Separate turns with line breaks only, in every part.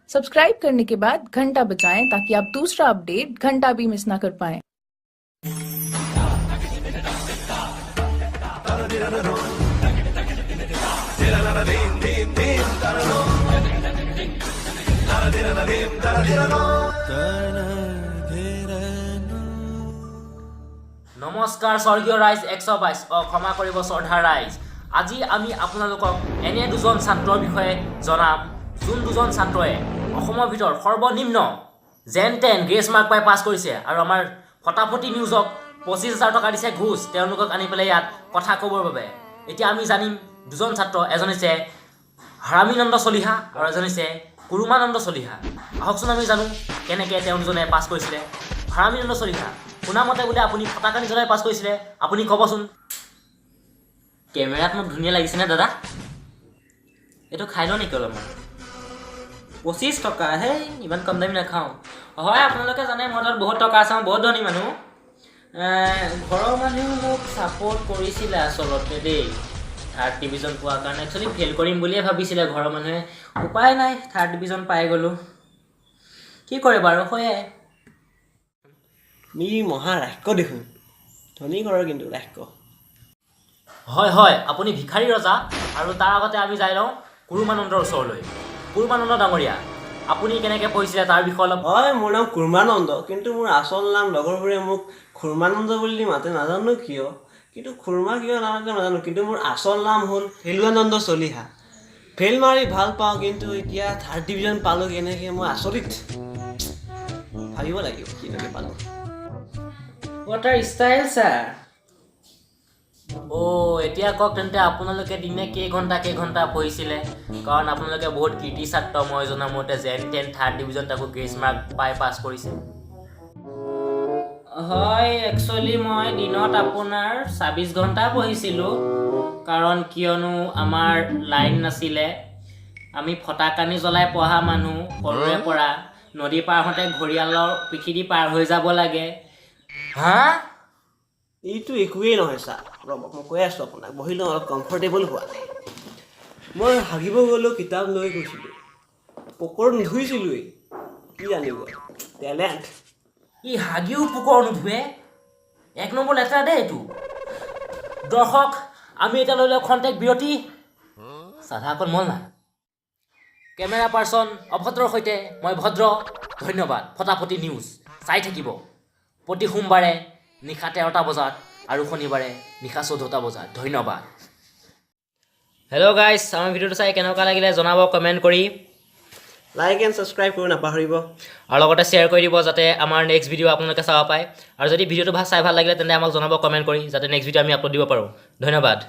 Subscribe करने के बाद घंटा बजाएं ताकि आप दूसरा अपडेट घंटा भी मिस ना कर पाएं।
নমস্কাৰ স্বৰ্গীয় ৰাইজ 122 ক্ষমা কৰিব শ্ৰদ্ধা ৰাইজ আজি আমি আপোনালোকক এনে দুজন ছাত্ৰৰ বিষয়ে জনাম যোন দুজন ছাত্ৰয়ে অসমৰ ভিতৰত সৰ্বনিম্ন যেন তেন গ্ৰেছ মাৰ্ক পাই পাছ কৰিছে আৰু আমাৰ ফটাফটি নিউজক 25000 টকা দিছে ঘুষ তেওঁলোকক আনি পেলাই ইয়াত কথা ক'বৰ বাবে এতিয়া আমি জানিম দুজন ছাত্ৰ এজন হৈছে হাৰামীনন্দ চলিহা আৰু এজন হৈছে কুৰুমানন্দ চলিহা আহকচোন আমি জানো কেনেকৈ তেওঁলোকজনে পাছ কৰিছিলে হাৰামীনন্দ চলিহা শুনামতে বোলে আপুনি ফটাকানি জ্বলাই পাছ কৰিছিলে আপুনি ক'বচোন কেমেৰাত মোক ধুনীয়া লাগিছেনে দাদা এইটো খাই লওঁ নেকি অলপমান 25 টকা হে ইমান কম দামী নাখাওঁ হয় আপোনালোকে জানে মোৰ তাত বহুত টকা আছে মই বহুত ধনী মানুহ ঘৰৰ মানুহেও মোক ছাপোৰ্ট কৰিছিলে আচলতে দেই থাৰ্ড ডিভিজন পোৱাৰ কাৰণে একচুৱেলি ফেইল কৰিম বুলিয়ে ভাবিছিলে ঘৰৰ মানুহে উপায় নাই থাৰ্ড ডিভিজন পাই গ'লোঁ কি কৰে বাৰু হয়
মি মহা ৰাক্য দেখোন ধনী ঘৰৰ কিন্তু ৰাক্য
হয় হয় আপুনি ভিখাৰী ৰজা আৰু তাৰ আগতে আমি যাই লওঁ কুৰুমানন্দৰ ওচৰলৈ কুৰুমানন্দ ডাঙৰীয়া আপুনি কেনেকৈ পঢ়িছিলে তাৰ বিষয়ে অলপ
হয় মোৰ নাম কুৰ্মানন্দ কিন্তু মোৰ আচল নাম লগৰবোৰে মোক খুৰ্মানন্দ বুলি মাতে নাজানো কিয় কিন্তু খুৰ্মা কিয় নামাতে নাজানো কিন্তু মোৰ আচল নাম হ'ল ফেলুৱানন্দ চলিহা ফেইল মাৰি ভাল পাওঁ কিন্তু এতিয়া থাৰ্ড ডিভিজন পালোঁ কেনেকৈ মই আচৰিত ভাবিব লাগিব কেনেকৈ পালোঁ
ৱাটাৰ ষ্টাইল ছাৰ এতিয়া কওক তেন্তে আপোনালোকে দিনে কেইঘণ্টা পঢ়িছিলে কাৰণ আপোনালোকে বহুত কৃতি ছাত্ৰ মই জনামতে যেন তেন থাৰ্ড ডিভিজন তাকো গ্ৰেছ মাৰ্ক পাই পাছ কৰিছে হয় একচুৱেলি মই দিনত আপোনাৰ 24 ঘণ্টা পঢ়িছিলোঁ কাৰণ কিয়নো আমাৰ লাইন নাছিলে আমি ফটাকানি জ্বলাই পঢ়া মানুহ সৰুৰে পৰা নদী পাৰ হওঁতে ঘৰিয়ালৰ পিঠিদি পাৰ হৈ যাব লাগে হা
এইটো একোৱেই নহয় ছাৰ ৰ'ব মই কৈ আছোঁ আপোনাক বহিলোঁ অলপ কমফৰ্টেবল হোৱা নাই মই হাগিব গ'লেও কিতাপ লৈ গৈছিলোঁ পকৰ নুধুইছিলোঁৱেই কি জানিব টেলেণ্ট
ই হাগিও পোকৰ নুধুৱে 1 নম্বৰ লেটাৰ দেই এইটো দৰ্শক আমি এতিয়া লৈ লওঁ খন্তেক বিৰতি চাধা অকণ মন নাই কেমেৰা পাৰ্চন অভদ্ৰৰ সৈতে মই ভদ্ৰ ধন্যবাদ ফটাফটি নিউজ চাই থাকিব প্ৰতি সোমবাৰে নিশা 13টা বজাত আৰু শনিবাৰে নিশা 14টা বজাত ধন্যবাদ হেল্ল' গাইজ আমাৰ ভিডিঅ'টো চাই কেনেকুৱা লাগিলে জনাব কমেণ্ট কৰি
লাইক এণ্ড ছাবস্ক্ৰাইব কৰিব নাপাহৰিব
আৰু লগতে শ্বেয়াৰ কৰি দিব যাতে আমাৰ নেক্সট ভিডিঅ' আপোনালোকে চাব পায় আৰু যদি ভিডিঅ'টো চাই ভাল লাগিলে তেন্তে আমাক জনাব কমেণ্ট কৰি যাতে নেক্সট ভিডিঅ' আমি আপলোড দিব পাৰোঁ ধন্যবাদ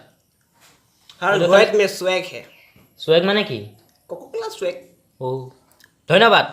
আৰু হোৱাইট মে স্ৱেগ হে
স্ৱেগ মানে কি
কোকোকোলা স্ৱেগ
ধন্যবাদ